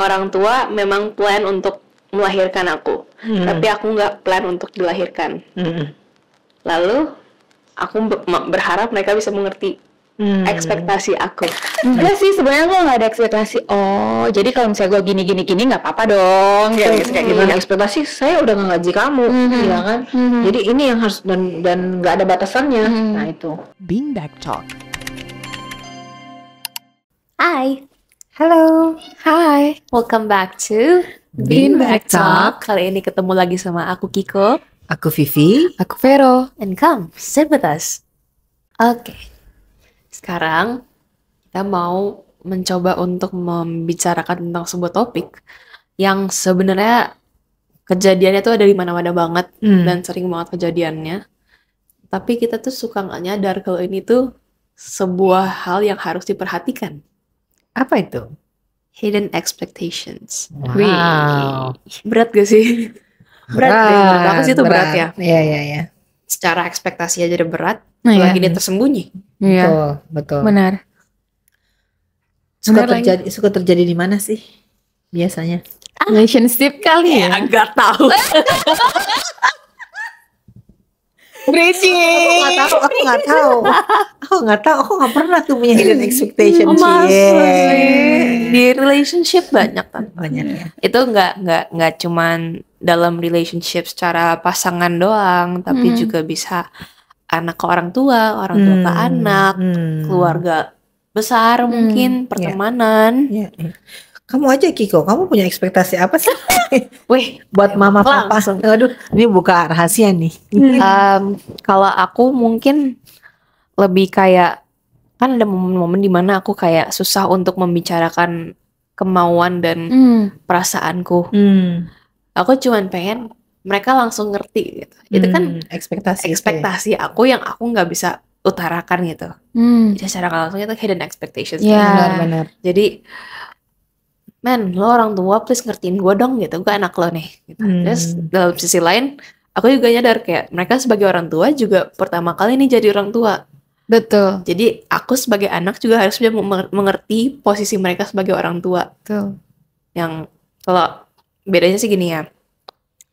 orang tua memang plan untuk melahirkan aku, tapi aku nggak plan untuk dilahirkan. Lalu aku berharap mereka bisa mengerti ekspektasi aku. Enggak sih, sebenarnya gue nggak ada ekspektasi. Oh, jadi kalau misalnya gue gini nggak apa-apa dong, kayak gitu. Ekspektasi saya udah nggak gaji kamu, ya kan? Jadi ini yang harus dan nggak ada batasannya. Nah itu. Beanbag Talk. Hai, Halo, hi, welcome back to Beanbag Talk. Kali ini ketemu lagi sama aku Kiko, Aku Vivi. Aku Vero. and come sit with us. Oke, sekarang kita mau mencoba untuk membicarakan tentang sebuah topik yang sebenarnya kejadiannya tuh ada di mana-mana banget dan sering banget kejadiannya. Tapi kita tuh suka nggak nyadar kalau ini tuh sebuah hal yang harus diperhatikan. Apa itu? Hidden expectations. Wow. Berat gak sih? Berat deh, menurut aku sih itu berat ya. Iya. Secara ekspektasi aja udah berat, Nah, lagi dia tersembunyi. Iya, Betul. benar. Suka Benar lagi. terjadi di mana sih biasanya? Relationship kali ya. Agak tahu. Bridging. Aku nggak tahu. Aku nggak pernah tuh punya hidden expectation. Masa Cie. sih? Di relationship banyak kan. Banyak ya. Itu nggak cuman dalam relationship secara pasangan doang, tapi juga bisa anak ke orang tua ke anak, keluarga besar mungkin, pertemanan. Iya. Kamu aja Kiko, kamu punya ekspektasi apa sih? Wih, Buat mama papa. langsung. Aduh, ini buka rahasia nih. Kalau aku mungkin lebih kayak, kan ada momen-momen dimana aku kayak susah untuk membicarakan kemauan dan perasaanku. Aku cuman pengen mereka langsung ngerti gitu. Itu kan ekspektasi aku yang aku nggak bisa utarakan gitu. Jadi secara nggak langsung itu hidden expectations. Ya. Benar. Jadi, men, lo orang tua please ngertiin gue dong gitu, gue anak lo nih gitu. Terus dalam sisi lain aku juga nyadar kayak mereka sebagai orang tua juga pertama kali nih jadi orang tua. Betul. Jadi aku sebagai anak juga harus bisa mengerti posisi mereka sebagai orang tua. Betul. Yang kalau bedanya sih gini ya,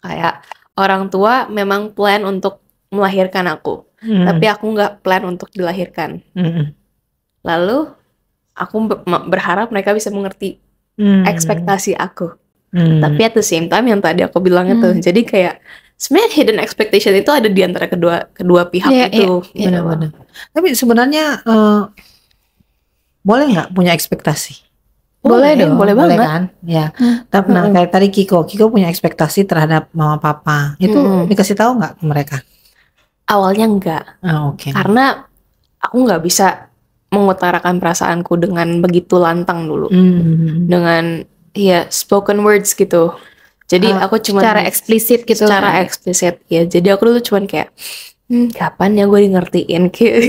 kayak orang tua memang plan untuk melahirkan aku, tapi aku nggak plan untuk dilahirkan. Lalu aku berharap mereka bisa mengerti ekspektasi aku. Tapi at the same time yang tadi aku bilang itu, jadi kayak sebenarnya hidden expectation itu ada di antara kedua pihak itu. Benar. Tapi sebenarnya boleh nggak punya ekspektasi? Boleh dong. Boleh banget. Kan? Ya. Tapi kayak tadi Kiko punya ekspektasi terhadap mama papa. Itu dikasih tahu nggak ke mereka? Awalnya enggak. Oke. Karena aku nggak bisa mengutarakan perasaanku dengan begitu lantang dulu. Dengan spoken words gitu. Jadi aku cuma secara eksplisit gitu. Secara eksplisit ya. Jadi aku dulu cuman kayak kapan ya gue di ngertiin kayak.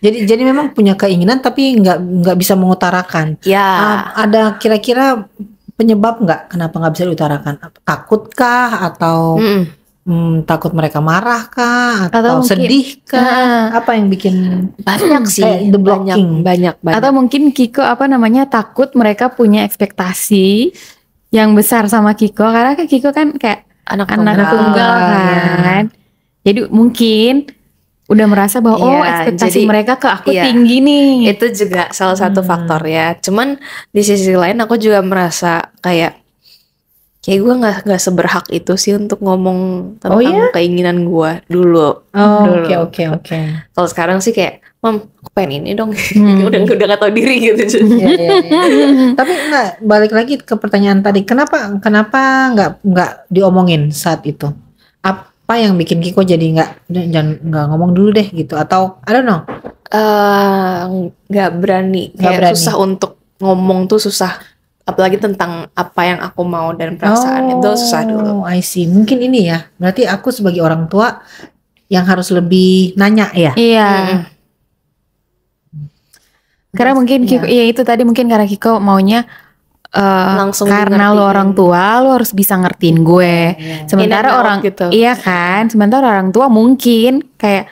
Jadi memang punya keinginan tapi nggak bisa mengutarakan. Ya. Ada kira-kira penyebab nggak kenapa nggak bisa diutarakan? Takutkah atau takut mereka marah kah atau mungkin, sedih kah? Apa yang bikin banyak sih, the blocking? banyak. Atau mungkin Kiko takut mereka punya ekspektasi yang besar sama Kiko, karena Kiko kan kayak anak tunggal kan. Jadi mungkin udah merasa bahwa ekspektasi mereka ke aku tinggi nih. Itu juga salah satu faktor ya. Cuman di sisi lain aku juga merasa kayak gue nggak seberhak itu sih untuk ngomong tentang keinginan gue dulu. Oke. Kalau sekarang sih kayak, Mam, aku pengen ini dong. udah nggak tahu diri gitu. Tapi nggak, balik lagi ke pertanyaan tadi, kenapa nggak diomongin saat itu? Apa yang bikin Kiko jadi nggak ngomong dulu deh gitu, atau I don't know? Nggak berani. Susah untuk ngomong tuh susah. Apalagi tentang apa yang aku mau dan perasaan itu susah dulu. I see. Mungkin ini ya, berarti aku sebagai orang tua yang harus lebih nanya ya. Iya. Karena mungkin Kiko, itu tadi mungkin karena Kiko maunya langsung karena lo orang tua, lo harus bisa ngertiin gue. Sementara gitu. Sementara orang tua mungkin kayak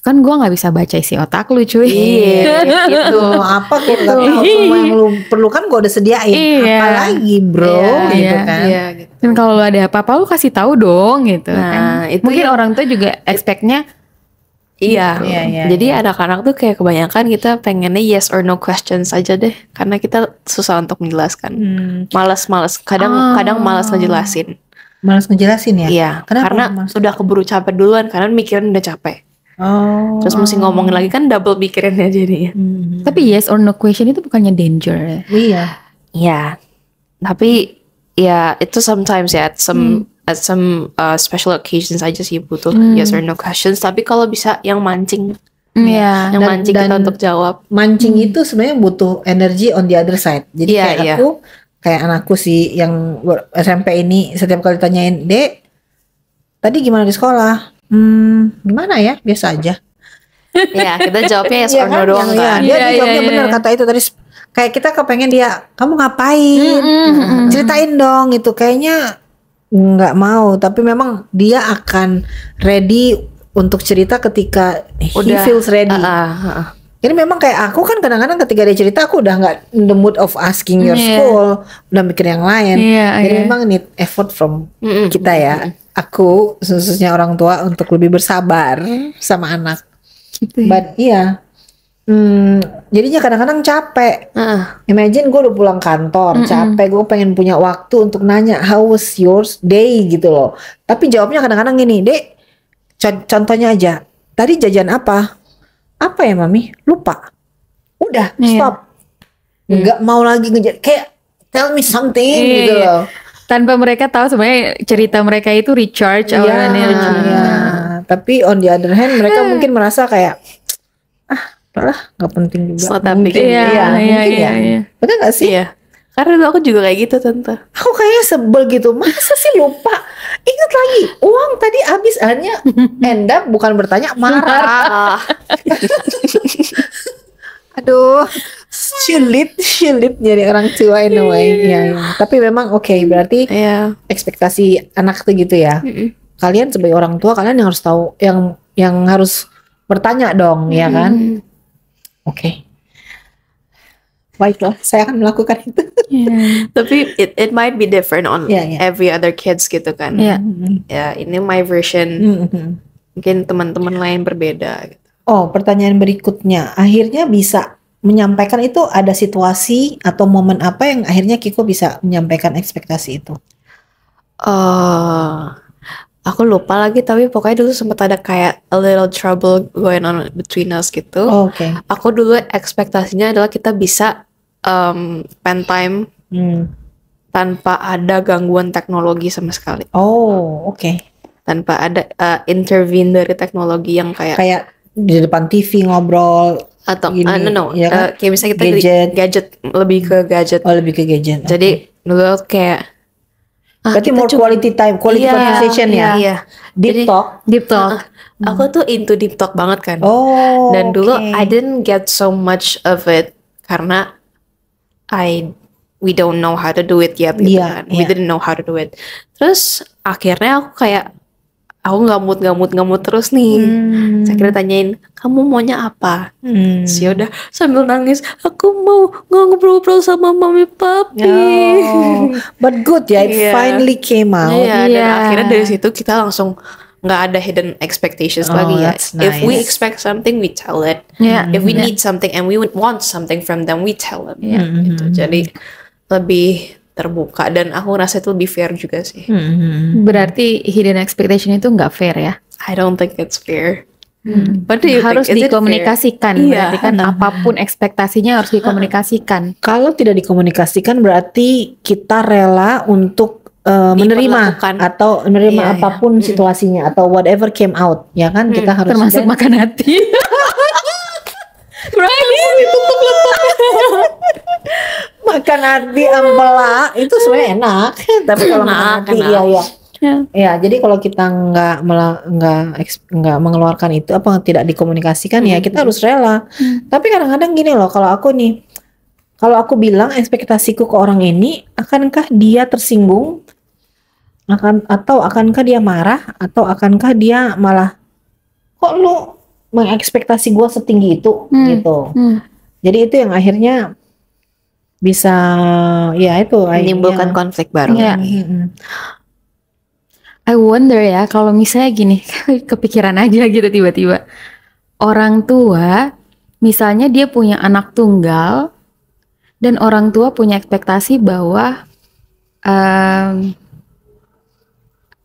kan gue nggak bisa baca isi otak lu cuy. Iya, gitu. Mau apa gue nggak tahu, semua yang lu perlukan gue udah sediain. Iya. Apalagi bro, gitu Iya. kan. Iya, gitu. Dan kalau lu ada apa-apa lu kasih tahu dong gitu Nah, kan. itu Mungkin yang- orang tua juga expect-nya Iya. Iya. Jadi anak-anak tuh kayak kebanyakan kita pengennya yes or no questions aja deh, karena kita susah untuk menjelaskan. Malas, kadang malas ngejelasin. Malas ngejelasin ya. Iya, Kenapa karena malas? udah keburu capek duluan, karena mikirin udah capek. Oh. Terus mesti ngomongin lagi kan double mikirinnya jadinya. tapi yes or no question itu bukannya danger ya. Iya. Iya, tapi ya itu sometimes ya, at some special occasions aja sih butuh yes or no questions. Tapi kalau bisa yang mancing, Iya. yang Dan- mancing kita dan- untuk jawab. Mancing itu sebenarnya butuh energi on the other side. Jadi Iya, kayak iya. aku, kayak anakku sih yang SMP ini setiap kali tanyain, Dek, tadi gimana di sekolah? Gimana ya? Biasa aja. Ya, kita jawabnya yes Iya or no doang Iya, kan. dia Iya, jawabnya iya, benar iya. kata itu tadi. Kayak kita kepengen dia, kamu ngapain? Ceritain dong itu. Kayaknya nggak mau, tapi memang dia akan ready untuk cerita ketika he Udah, feels ready. Jadi memang kayak aku kan kadang-kadang ketika dia cerita aku udah nggak in the mood of asking your Iya. school, udah mikir yang lain. Iya, Jadi iya. memang need effort from kita ya. Aku khususnya orang tua untuk lebih bersabar sama anak. Gitu ya. But iya, jadinya kadang-kadang capek. Imagine gue udah pulang kantor, capek, gue pengen punya waktu untuk nanya how was yours day gitu loh. Tapi jawabnya kadang-kadang gini, Dek, contohnya aja, tadi jajan apa? Apa ya mami? Lupa. Udah, Iya. stop. Nggak mau lagi ngejar, kayak tell me something Iya, gitu iya. loh. Tanpa mereka tahu sebenarnya cerita mereka itu recharge our energy. Iya. Tapi on the other hand mereka mungkin merasa kayak udahlah nggak penting juga. It's not that big Mungkin, a deal. Iya, iya, iya, mungkin iya, ya. iya. Bener nggak sih? Iya. Karena dulu aku juga kayak gitu tante. Aku kayaknya sebel gitu. Masa sih lupa? Ingat lagi, uang tadi habis, akhirnya end up bukan bertanya, marah. Aduh, sulit jadi orang tua in a way. Iya, iya. Tapi memang oke, berarti Iya. ekspektasi anak tuh gitu ya. Kalian sebagai orang tua kalian yang harus tahu, yang harus bertanya dong, ya kan? Oke. Baiklah, saya akan melakukan itu. Tapi it might be different on Iya, iya. every other kids gitu kan. Iya. Ya, ini my version. Mungkin teman-teman lain berbeda gitu. Oh, pertanyaan berikutnya. Akhirnya bisa menyampaikan itu, ada situasi atau momen apa yang akhirnya Kiko bisa menyampaikan ekspektasi itu? Aku lupa lagi, tapi pokoknya dulu sempat ada kayak a little trouble going on between us gitu. Oh, oke. Aku dulu ekspektasinya adalah kita bisa spend time tanpa ada gangguan teknologi sama sekali. Oh, oke. Tanpa ada intervene dari teknologi yang kayak Kayak di depan TV ngobrol atau gini, no, ya kan? kayak misalnya kita Gadget. lebih ke gadget. Oh, lebih ke gadget. Jadi dulu aku kayak Berarti kita more cuma- quality time, quality Iya, conversation ya. Iya. Deep Jadi- talk. Deep talk. Aku tuh into deep talk banget kan. Oh. Dan dulu oke. I didn't get so much of it karena we don't know how to do it yet gitu Iya, kan. We iya. didn't know how to do it. Terus akhirnya aku kayak aku nggak mood terus nih. Saya kira tanyain kamu maunya apa? Terus yaudah sambil nangis aku mau ngobrol sama mami papi. Oh, but good ya, it Iya. finally came out. Iya, dan Iya. akhirnya dari situ kita langsung nggak ada hidden expectations Oh, lagi ya. that's If we nice. expect something, we tell it. Iya. If we need something and we would want something from them, we tell them. Iya. Gitu. Jadi lebih terbuka dan aku rasa itu lebih fair juga sih. Berarti hidden expectation itu nggak fair ya. I don't think it's fair. What do you Harus think? Is it fair? dikomunikasikan. Iya. Berarti kan apapun ekspektasinya harus dikomunikasikan. Kalau tidak dikomunikasikan berarti kita rela untuk menerima Diperlakukan. atau menerima Iya, iya. apapun situasinya atau whatever came out, ya kan? Kita harus Termasuk dan- makan hati. makan hati ampela itu sebenarnya enak, tapi kalau makan Enak, hati enak. iya ya. Ya. Ya, jadi kalau kita nggak mengeluarkan itu apa tidak dikomunikasikan ya kita harus rela. Tapi kadang-kadang gini loh, kalau aku nih, kalau aku bilang ekspektasiku ke orang ini, akankah dia tersinggung? Akankah dia marah atau akankah dia malah kok lu mengekspektasi gue setinggi itu gitu. Jadi itu yang akhirnya bisa ya itu menimbulkan konflik baru. I wonder ya kalau misalnya gini, kepikiran aja gitu tiba-tiba. Orang tua misalnya dia punya anak tunggal dan orang tua punya ekspektasi bahwa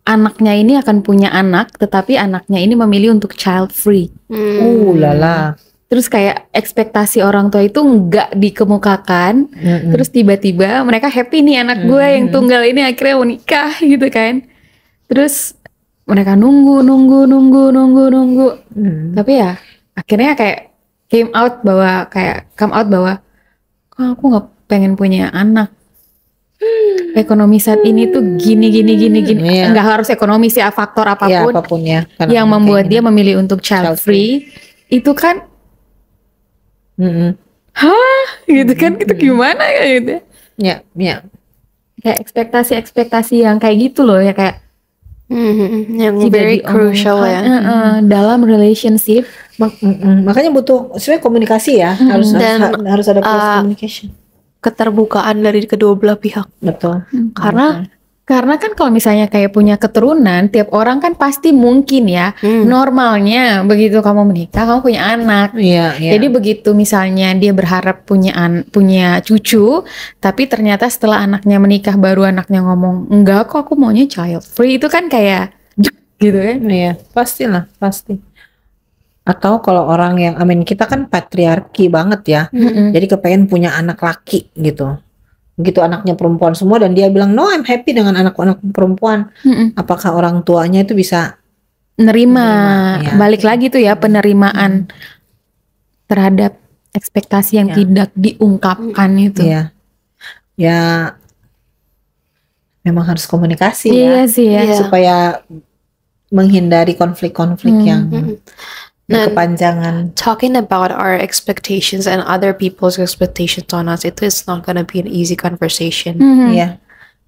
anaknya ini akan punya anak, tetapi anaknya ini memilih untuk child free. Lala. Terus kayak ekspektasi orang tua itu nggak dikemukakan. Terus tiba-tiba mereka happy nih anak gue yang tunggal ini akhirnya mau nikah gitu kan. Terus mereka nunggu. Tapi ya akhirnya kayak come out bahwa kok aku nggak pengen punya anak. Ekonomi saat ini tuh gini. Nggak harus ekonomi sih, faktor apapun ya, yang membuat dia memilih untuk child free. Itu kan gitu kan, itu gimana ya gitu ya. Kayak ekspektasi yang kayak gitu loh ya, kayak yang very crucial ya dalam relationship. Makanya butuh sebenarnya komunikasi ya, harus ada close communication, keterbukaan dari kedua belah pihak. Betul. Karena kan kalau misalnya kayak punya keturunan, tiap orang kan pasti mungkin ya normalnya begitu kamu menikah kamu punya anak. Jadi begitu misalnya dia berharap punya cucu, tapi ternyata setelah anaknya menikah baru anaknya ngomong enggak kok aku maunya child free, itu kan kayak gitu kan? Iya, pasti. Atau kalau orang yang kita kan patriarki banget ya, jadi kepengen punya anak laki gitu. Begitu anaknya perempuan semua dan dia bilang no I'm happy dengan anak-anak perempuan, apakah orang tuanya itu bisa nerima ya. Balik lagi tuh ya penerimaan terhadap ekspektasi yang tidak diungkapkan itu ya memang harus komunikasi supaya menghindari konflik-konflik yang berkepanjangan. Talking about our expectations and other people's expectations on us, itu is not gonna be an easy conversation.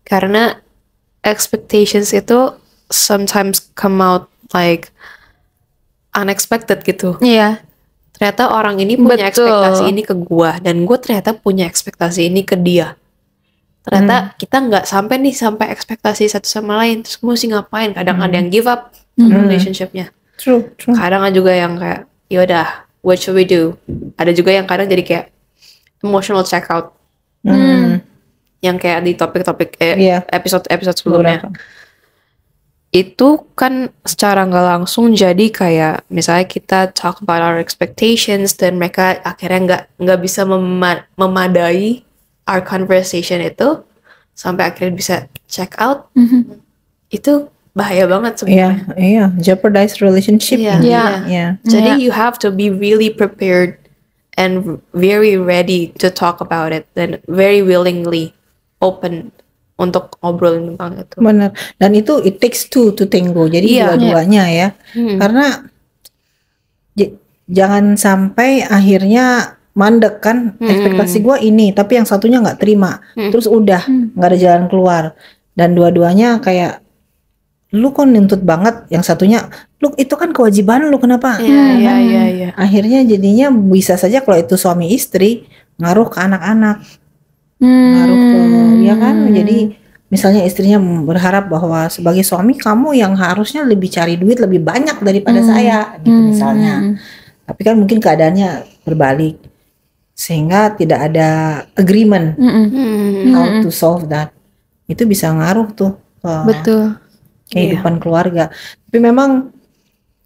Karena expectations itu sometimes come out like unexpected gitu. Ternyata orang ini punya ekspektasi ini ke gua dan gua ternyata punya ekspektasi ini ke dia. Ternyata kita nggak sampai ekspektasi satu sama lain. Terus gue mesti ngapain? Kadang ada yang give up relationshipnya. True. Kadang ada juga yang kayak yaudah, what should we do? Ada juga yang kadang jadi kayak emotional check out. Yang kayak di topik-topik episode sebelumnya. Itu kan secara nggak langsung jadi kayak misalnya kita talk about our expectations dan mereka akhirnya nggak bisa memadai our conversation itu sampai akhirnya bisa check out. Itu bahaya banget sebenarnya. Jeopardize relationship. Jadi you have to be really prepared and very ready to talk about it dan very willingly open untuk ngobrolin tentang itu. Benar. Dan itu it takes two to tango. Jadi dua-duanya ya. Karena jangan sampai akhirnya mandek kan, ekspektasi gue ini tapi yang satunya nggak terima, terus udah nggak ada jalan keluar dan dua-duanya kayak lu kok nuntut banget, yang satunya lu itu kan kewajiban lu kenapa? Akhirnya jadinya bisa saja kalau itu suami istri ngaruh ke anak-anak, ngaruh ke kan, jadi misalnya istrinya berharap bahwa sebagai suami kamu yang harusnya lebih cari duit lebih banyak daripada saya gitu misalnya, tapi kan mungkin keadaannya berbalik sehingga tidak ada agreement how to solve that. Itu bisa ngaruh tuh kehidupan keluarga. Tapi memang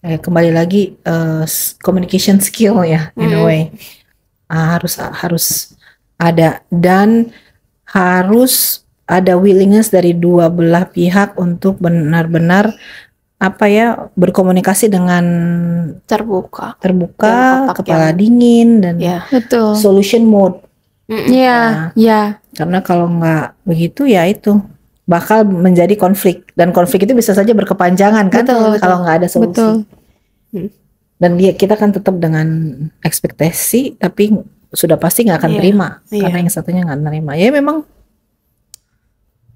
kembali lagi communication skill ya in a way harus ada dan harus ada willingness dari dua belah pihak untuk benar-benar berkomunikasi dengan terbuka, kepala dingin dan solution mode. Karena kalau nggak begitu ya itu bakal menjadi konflik dan konflik itu bisa saja berkepanjangan kan kalau nggak ada solusi. Dan kita kan tetap dengan ekspektasi tapi sudah pasti nggak akan terima karena yang satunya nggak terima. Ya memang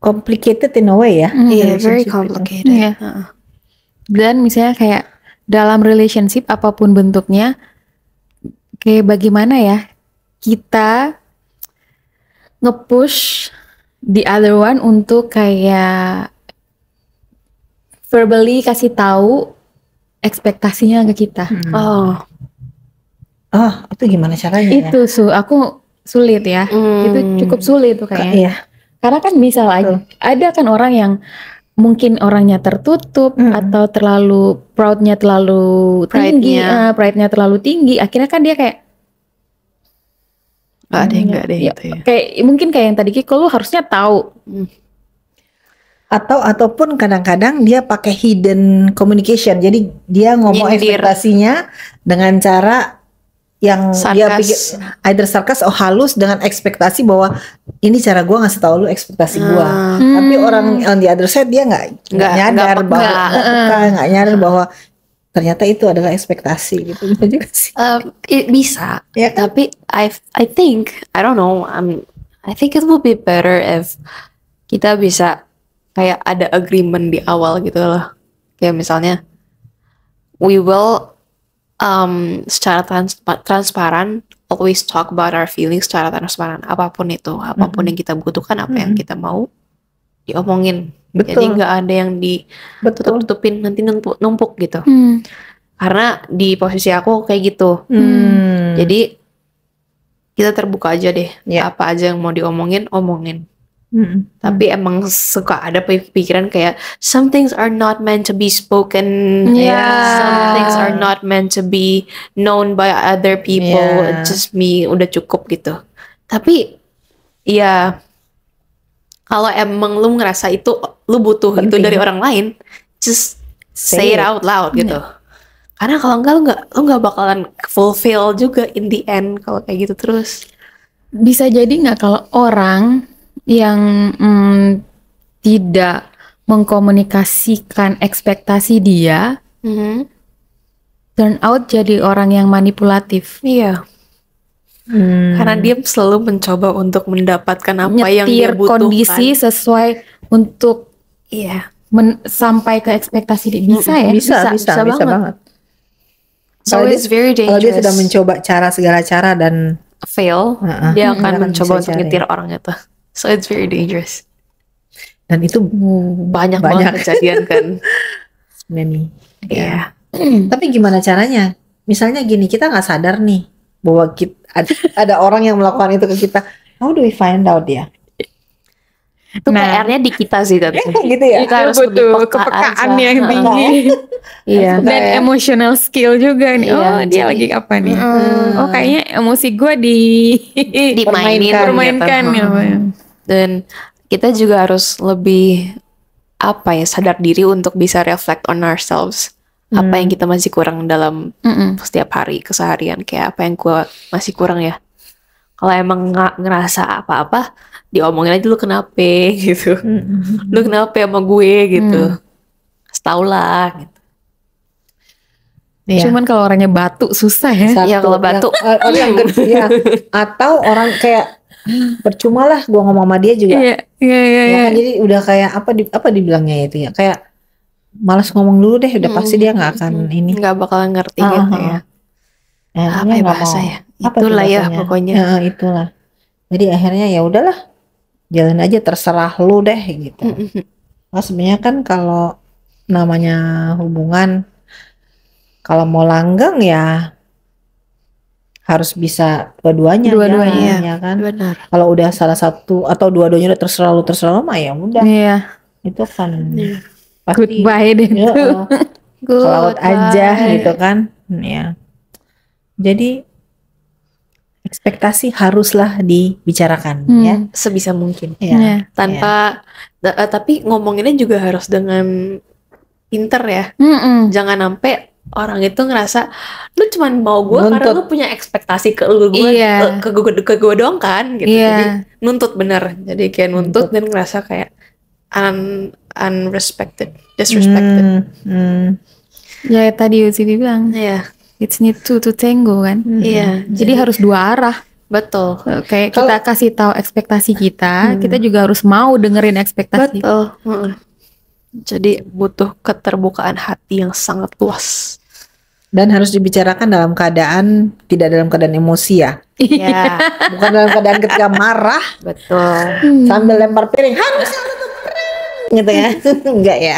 complicated in a way ya. Very complicated. Dan misalnya kayak dalam relationship apapun bentuknya, kayak bagaimana ya kita nge-push the other one untuk kayak verbally kasih tahu ekspektasinya ke kita. Oh, Itu gimana caranya ya? Itu aku sulit ya. Itu cukup sulit tuh kayaknya. Iya. Karena kan misal aja, ada kan orang yang mungkin orangnya tertutup atau terlalu proudnya terlalu tinggi, pride-nya terlalu tinggi, akhirnya kan dia kayak enggak deh gitu ya. Kayak mungkin kayak yang tadi Kiko, lu harusnya tahu. Ataupun kadang-kadang dia pakai hidden communication. Jadi dia ngomong Nyindir. ekspektasinya dengan cara yang dia Sarkas. pikir either sarkas atau halus dengan ekspektasi bahwa ini cara gua ngasih tahu lu ekspektasi gua. Tapi orang on the other side dia nggak nyadar nggak nyadar bahwa ternyata itu adalah ekspektasi gitu. Bisa juga sih. Bisa, Ya kan? tapi I think I don't know. I think it will be better if kita bisa kayak ada agreement di awal gitu loh. Kayak misalnya we will secara transparan always talk about our feelings secara transparan, apapun itu, apapun yang kita butuhkan, apa yang kita mau diomongin. Betul. Jadi nggak ada yang ditutup-tutupin nanti numpuk gitu. Karena di posisi aku kayak gitu. Jadi kita terbuka aja deh. Ya. Apa aja yang mau diomongin, omongin. Tapi emang suka ada pikiran kayak some things are not meant to be spoken. Some things are not meant to be known by other people. Just me, udah cukup gitu. Tapi ya kalau emang lu ngerasa itu lu butuh itu dari orang lain, just say it out loud gitu. Karena kalau enggak lu nggak bakalan fulfill juga in the end kalau kayak gitu terus. Bisa jadi nggak kalau orang yang tidak mengkomunikasikan ekspektasi dia, turn out jadi orang yang manipulatif. Iya. Karena dia selalu mencoba untuk mendapatkan apa yang dia Nyetir butuhkan. kondisi sesuai untuk sampai ke ekspektasi dia. Bisa ya? Bisa banget. So it's very Kalau dia dangerous. sudah mencoba segala cara dan fail, dia akan mencoba bisa untuk cari. nyetir orang itu. So it's very dangerous. Dan itu Banyak banget kejadian kan. many. Iya. Tapi gimana caranya? Misalnya gini, kita nggak sadar nih bahwa ada orang yang melakukan itu ke kita. How do we find out ya? Itu PR-nya di kita sih tapi. Gitu ya. Kita harus butuh lebih peka kepekaan aja. yang tinggi. Iya. Dan emotional skill juga nih. Iya, Oh dia lagi apa nih? Oh kayaknya emosi gue dipermainkan gitu. Dan kita juga harus lebih sadar diri untuk bisa reflect on ourselves. Apa yang kita masih kurang dalam setiap hari keseharian, kayak apa yang gue masih kurang ya. Kalau emang nggak ngerasa apa-apa, diomongin aja lu kenapa gitu. Lu kenapa sama gue gitu. Setau lah gitu. Iya. Cuman kalau orangnya batu susah ya. Iya, kalau batu. Yang gede ya. Atau orang kayak percuma lah gua ngomong sama dia juga. Iya. Ya kan, jadi udah kayak apa dibilangnya itu ya, kayak malas ngomong dulu deh, udah pasti dia nggak akan ini. Nggak bakalan ngerti gitu ya. Apa ya bahasanya? Itulah ya pokoknya. Itulah. Jadi akhirnya ya udahlah, jalan aja terserah lu deh gitu. Nah, sebenarnya kan kalau namanya hubungan, kalau mau langgeng ya harus bisa dua-duanya jalan, ya kan. Benar. Kalau udah salah satu atau dua-duanya udah terserah lu mah ya udah. Iya. Itu kan pasti Goodbye deh ya, tuh. selawat aja gitu kan. Ya. Jadi ekspektasi haruslah dibicarakan ya. Sebisa mungkin. Ya. Tanpa tapi ngomonginnya juga harus dengan pinter ya. Jangan sampai orang itu ngerasa lu cuman mau gue karena lu punya ekspektasi ke lu gue, ke gue doang kan gitu. Jadi nuntut bener. Jadi kayak nuntut dan ngerasa kayak unrespected, disrespected. Ya tadi Uci bilang. Iya. It's need two to tango kan. Iya. Jadi harus dua arah. Betul. Kayak kita kasih tahu ekspektasi kita juga harus mau dengerin ekspektasi. Betul. Jadi butuh keterbukaan hati yang sangat luas. Dan harus dibicarakan dalam keadaan tidak dalam keadaan emosi ya. Ya, Bukan dalam keadaan ketika marah betul. sambil lempar piring. Harusnya lu tuh piring gitu ya. Enggak ya.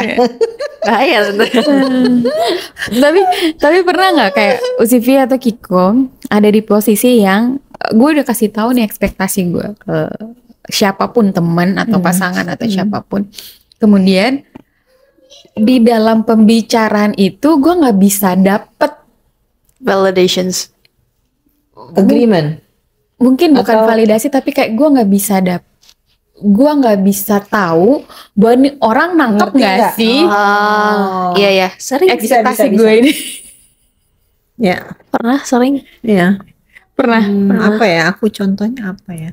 Bahaya sebenarnya. Tapi pernah nggak kayak Usivi atau Kiko ada di posisi yang gue udah kasih tahu nih ekspektasi gue ke siapapun, teman atau pasangan atau siapapun, kemudian di dalam pembicaraan itu gue nggak bisa dapet, Validations. Agreement. mungkin bukan Atau- validasi, tapi kayak gue nggak bisa tahu bahwa ini orang nangkep Ngerti nggak nggak? sih Iya ya, sering ekspektasi bisa. gue ini. Ya, pernah sering. iya. Pernah. Apa ya? Aku contohnya apa ya?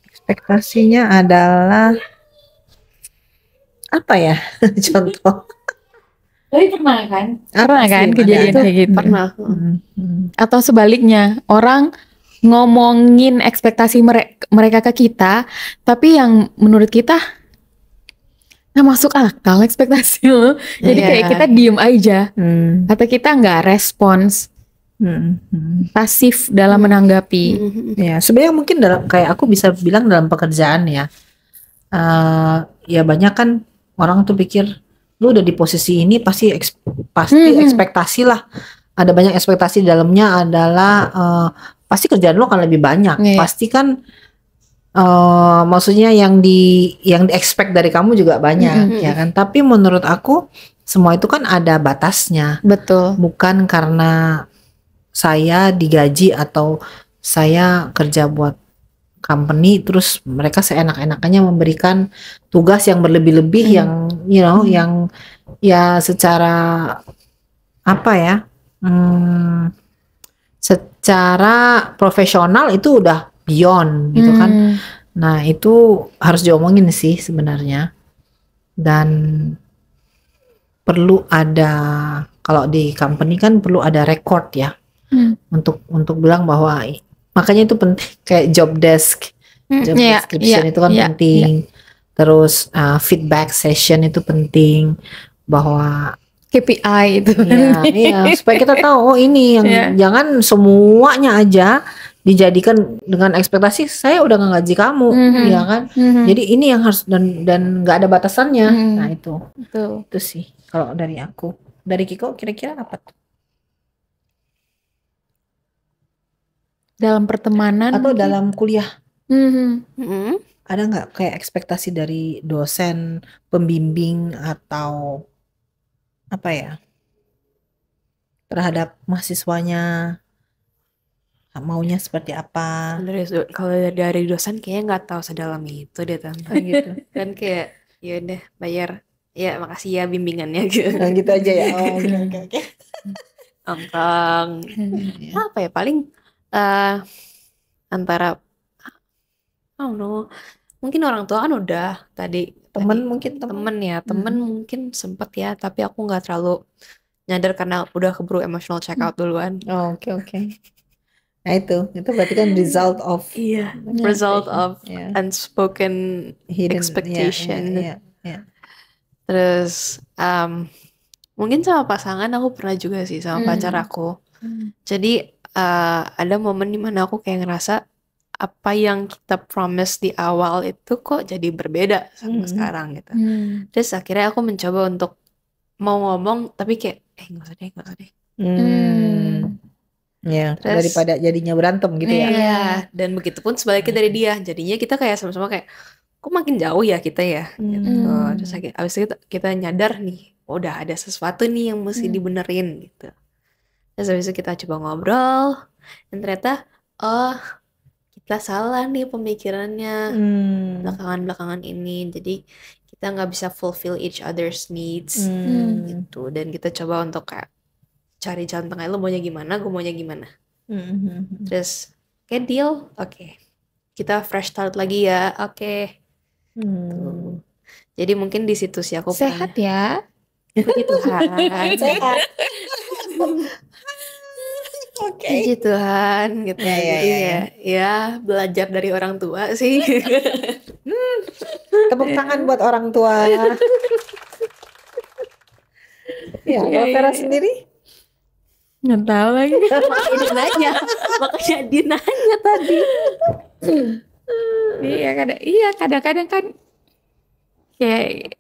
Ekspektasinya adalah apa ya? Contoh. Tapi pernah kan? Apa Pernah sih? kan Ada, kejadian ada. kayak gitu? Pernah. Atau sebaliknya, orang ngomongin ekspektasi mereka ke kita, tapi yang menurut kita nggak masuk akal ekspektasi lo. Jadi Iya. kayak kita diem aja, Hmm, atau kita nggak respons, pasif dalam menanggapi. Ya, sebenarnya mungkin dalam kayak aku bisa bilang dalam pekerjaan ya. Ya banyak kan orang tuh pikir lu udah di posisi ini pasti ekspektasi lah. Ada banyak ekspektasi di dalamnya adalah pasti kerjaan lu akan lebih banyak. Iya. Pasti kan maksudnya yang di expect dari kamu juga banyak ya kan. Tapi menurut aku semua itu kan ada batasnya. Betul. Bukan karena saya digaji atau saya kerja buat company terus mereka seenak-enakannya memberikan tugas yang berlebih-lebih yang yang ya secara apa ya secara profesional itu udah beyond gitu kan. Nah itu harus diomongin sih sebenarnya, dan perlu ada, kalau di company kan perlu ada record ya, untuk bilang bahwa makanya itu penting kayak job description itu kan penting. Terus feedback session itu penting, bahwa KPI itu. iya, supaya kita tahu oh ini yang jangan semuanya aja dijadikan dengan ekspektasi saya udah nggak gaji kamu, ya kan. Jadi ini yang harus dan nggak ada batasannya. Nah itu sih kalau dari aku. Dari Kiko kira-kira apa tuh? Dalam pertemanan Atau mungkin? dalam kuliah Mm-hmm. ada nggak kayak ekspektasi dari dosen, pembimbing atau apa ya terhadap mahasiswanya, maunya seperti apa? Kalau dari dosen kayaknya nggak tahu sedalam itu deh tante. Gitu. Kan kayak ya udah bayar, ya makasih ya bimbingannya gitu. Nah, gitu aja ya. Oh, oke. Tentang apa ya, paling antara mungkin orang tua kan udah Temen mungkin sempet ya, tapi aku nggak terlalu nyadar karena udah keburu emotional check out duluan. Oh, oke. Nah itu berarti kan result of unspoken hidden expectation. Yeah. Terus mungkin sama pasangan aku pernah juga sih sama pacar aku. Jadi ada momen dimana aku kayak ngerasa apa yang kita promise di awal itu kok jadi berbeda sama sekarang gitu. Terus akhirnya aku mencoba untuk mau ngomong tapi kayak nggak usah deh. Ya, Terus, daripada jadinya berantem gitu ya. Iya, dan begitupun sebaliknya dari dia. Jadinya kita kayak sama-sama kayak kok makin jauh ya kita ya gitu. Terus abis itu kita nyadar nih, udah ada sesuatu nih yang mesti dibenerin gitu. Terus abis itu kita coba ngobrol dan ternyata kita salah nih pemikirannya belakangan ini. Jadi kita nggak bisa fulfill each other's needs gitu. Dan kita coba untuk kayak cari jalan tengah, lo maunya gimana, gue maunya gimana. Terus kayak deal, oke. Kita fresh start lagi ya, oke. Tuh. Jadi mungkin di situ sih aku sehat ya. Puji Tuhan. Sehat. Oke. Puji Tuhan gitu. Jadi ya belajar dari orang tua sih. Tepuk tangan buat orang tua. Ya, kalau Vera sendiri? Nggak tahu lagi. Makanya dia nanya tadi. Iya kadang-kadang kan kayak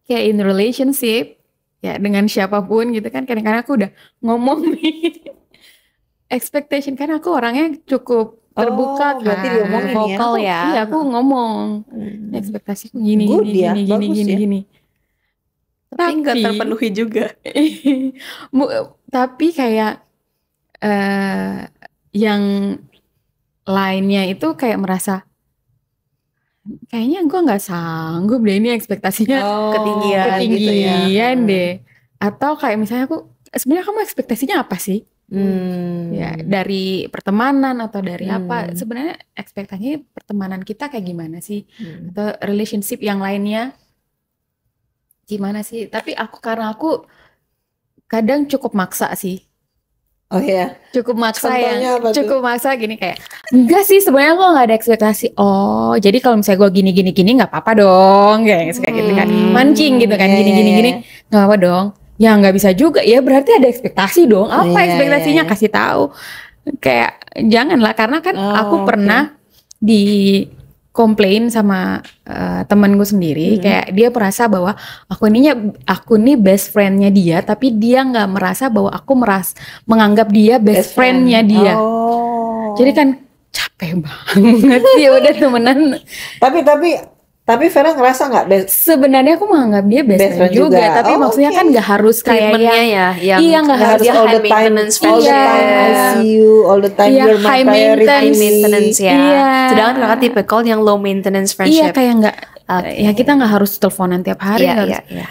in relationship ya dengan siapapun gitu kan, kadang-kadang aku udah ngomong nih expectation, kan aku orangnya cukup terbuka kan, berarti diomongin ya. Vokal ya. Iya, aku ngomong ekspektasiku gini Good gini ya, gini bagus gini ya. gini. Tapi nggak terpenuhi juga. Tapi kayak yang lainnya itu kayak merasa kayaknya gue nggak sanggup deh, ini ekspektasinya ketinggian gitu ya. ketinggian deh. Atau kayak misalnya aku, sebenarnya kamu ekspektasinya apa sih? Ya dari pertemanan atau dari apa? Sebenarnya ekspektasinya pertemanan kita kayak gimana sih? Atau relationship yang lainnya gimana sih? Tapi karena aku kadang cukup maksa sih. Oh ya. Cukup maksa. Contohnya apa tuh? Cukup maksa gini kayak enggak sih, sebenarnya gue nggak ada ekspektasi. Oh jadi kalau misalnya gue gini nggak apa-apa dong, kayak gitu kan, mancing gitu kan, gini nggak apa dong. Ya nggak bisa juga ya, berarti ada ekspektasi dong. Apa ekspektasinya? Kasih tahu. Kayak janganlah, karena kan aku pernah di komplain sama temanku sendiri, kayak dia merasa bahwa aku ini best friendnya dia, tapi dia nggak merasa bahwa aku menganggap dia best friendnya dia. Jadi kan capek banget sih udah temenan. Tapi Vera ngerasa nggak sebenarnya aku menganggap dia best friend juga. Tapi maksudnya kan nggak harus kayak yang nggak harus all the time I see you, all the time you're my priority. High maintenance ya. Sedangkan kakak tipikal yang low maintenance friendship. Iya, kayak nggak ya kita nggak harus teleponan tiap hari.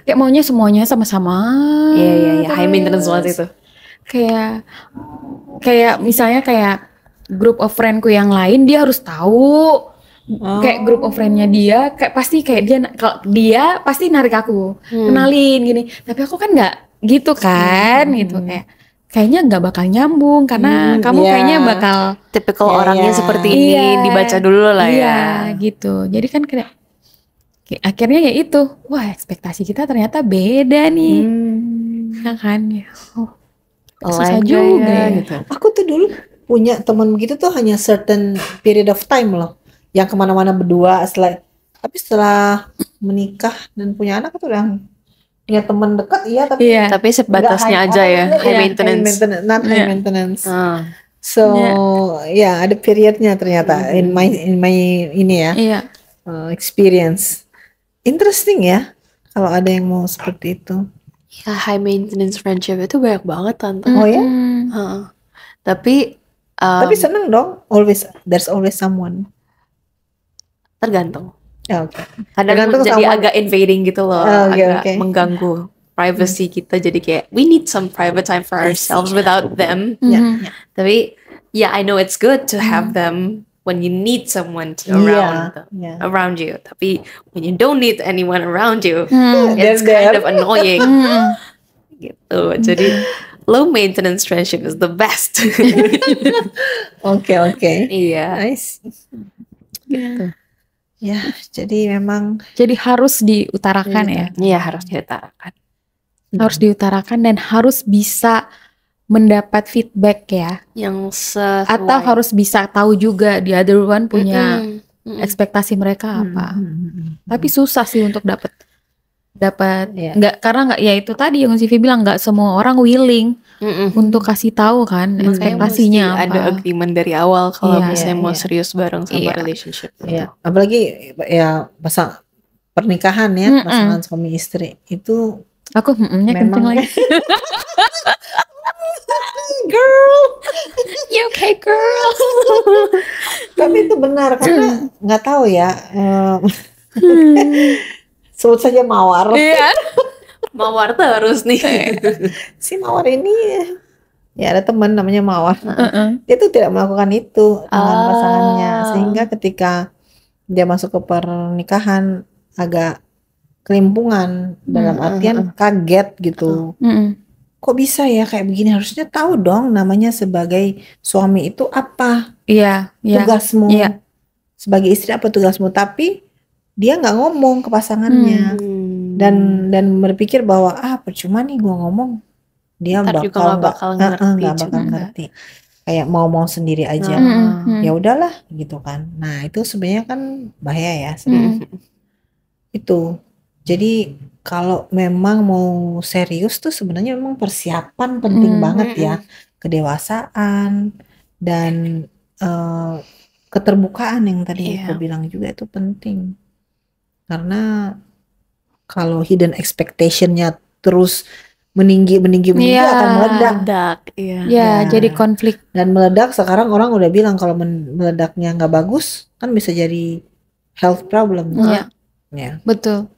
Kayak maunya semuanya sama-sama. Iya. High maintenance banget itu. Kayak misalnya kayak group of friendku yang lain, dia harus tahu. Kayak group of friendnya dia, kayak pasti kayak dia pasti narik aku, kenalin gini. Tapi aku kan nggak gitu kan, gitu kayaknya nggak bakal nyambung karena kamu kayaknya bakal tipikal orangnya seperti ini, dibaca dulu lah ya. Iya gitu. Jadi kan kayak akhirnya ya itu, wah ekspektasi kita ternyata beda nih, kan ya. Susah juga ya. Gitu. Aku tuh dulu punya teman begitu tuh hanya certain period of time loh. Yang kemana-mana berdua, tapi setelah menikah dan punya anak tuh udah punya teman dekat, tapi sebatasnya aja ya, high maintenance, not high maintenance. So ada periodnya ternyata in my ini ya, experience. Interesting ya, kalau ada yang mau seperti itu. Ya, high maintenance friendship itu banyak banget tante. Oh ya? Tapi seneng dong, there's always someone. Tergantung. Kadang jadi agak invading gitu loh, agak mengganggu privacy kita. Jadi kayak we need some private time for ourselves without them. Tapi I know it's good to have them when you need someone around you. Tapi when you don't need anyone around you, it's kind of annoying. Gitu. Jadi low maintenance friendship is the best. Oke. Iya. Nice. Gitu. Ya, jadi memang harus diutarakan ya. Iya, harus diutarakan. Harus diutarakan dan harus bisa mendapat feedback ya. Yang sesuai. Atau harus bisa tahu juga the other one punya ekspektasi mereka apa. Tapi susah sih untuk dapat nggak, karena nggak, ya itu tadi yang Sivi bilang, nggak semua orang willing untuk kasih tahu kan ekspektasinya apa. Ada agreement dari awal kalau misalnya mau serius bareng sama relationship. Apalagi ya pasang pernikahan ya, pasangan suami istri itu aku kenceng lagi. Girl, you okay girl? Tapi itu benar karena nggak tahu ya. Sebut saja Mawar. Iya. Mawar terus nih. Si Mawar ini ya ada teman namanya Mawar. Dia tuh tidak melakukan itu dengan pasangannya, sehingga ketika dia masuk ke pernikahan agak kelimpungan, dalam artian kaget gitu. Kok bisa ya kayak begini? Harusnya tahu dong namanya sebagai suami itu apa. Tugasmu. Sebagai istri apa tugasmu? Tapi dia nggak ngomong ke pasangannya, dan berpikir bahwa percuma nih gue ngomong, dia Ntar juga bakal nggak bakal ngerti nggak bakal juga. ngerti. Kayak mau sendiri aja. Ya udahlah gitu kan. Nah, itu sebenarnya kan bahaya ya sebenarnya. Itu. Jadi kalau memang mau serius tuh sebenarnya memang persiapan penting banget ya. Kedewasaan dan keterbukaan yang tadi aku bilang juga itu penting. Karena kalau hidden expectation-nya terus meninggi akan meledak. Ya, jadi konflik. Dan meledak sekarang orang udah bilang kalau meledaknya nggak bagus kan bisa jadi health problem. Ya. Betul.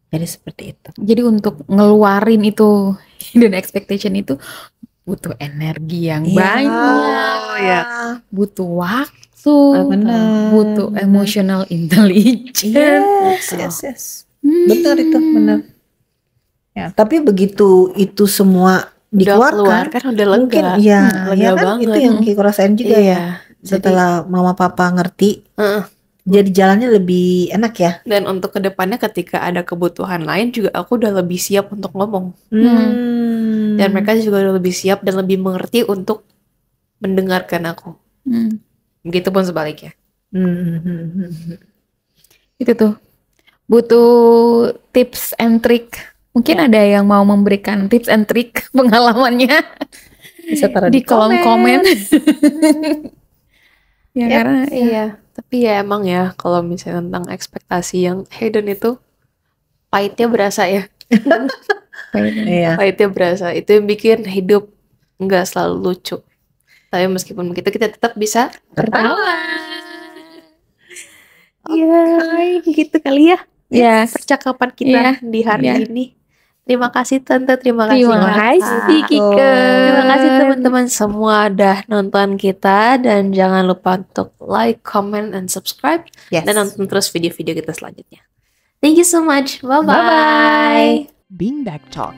Jadi seperti itu. Jadi untuk ngeluarin itu hidden expectation itu butuh energi yang banyak, butuh waktu, butuh emotional intelligence. Yes. Benar itu, benar. Ya, tapi begitu itu semua dikeluarkan, udah lega. Mungkin lega kan banget. Itu yang Kiko rasain juga ya. Setelah mama papa ngerti, jadi jalannya lebih enak ya. Dan untuk kedepannya ketika ada kebutuhan lain juga aku udah lebih siap untuk ngomong. Dan mereka juga udah lebih siap dan lebih mengerti untuk mendengarkan aku. Begitupun sebaliknya. Itu tuh butuh tips and trick. Mungkin ada yang mau memberikan tips and trick pengalamannya, bisa taruh di kolom komen. Ya karena tapi ya emang ya kalau misalnya tentang ekspektasi yang hidden itu pahitnya berasa ya. Pahitnya berasa. Itu yang bikin hidup nggak selalu lucu. Tapi meskipun begitu kita tetap bisa tertawa. Gitu kali ya. Ya, percakapan kita di hari ini. Terima kasih Tante, terima kasih Kiko. Terima kasih teman-teman semua udah nonton kita, dan jangan lupa untuk like, comment, and subscribe, dan nonton terus video-video kita selanjutnya. Thank you so much. Bye-bye. Beanbag Talk,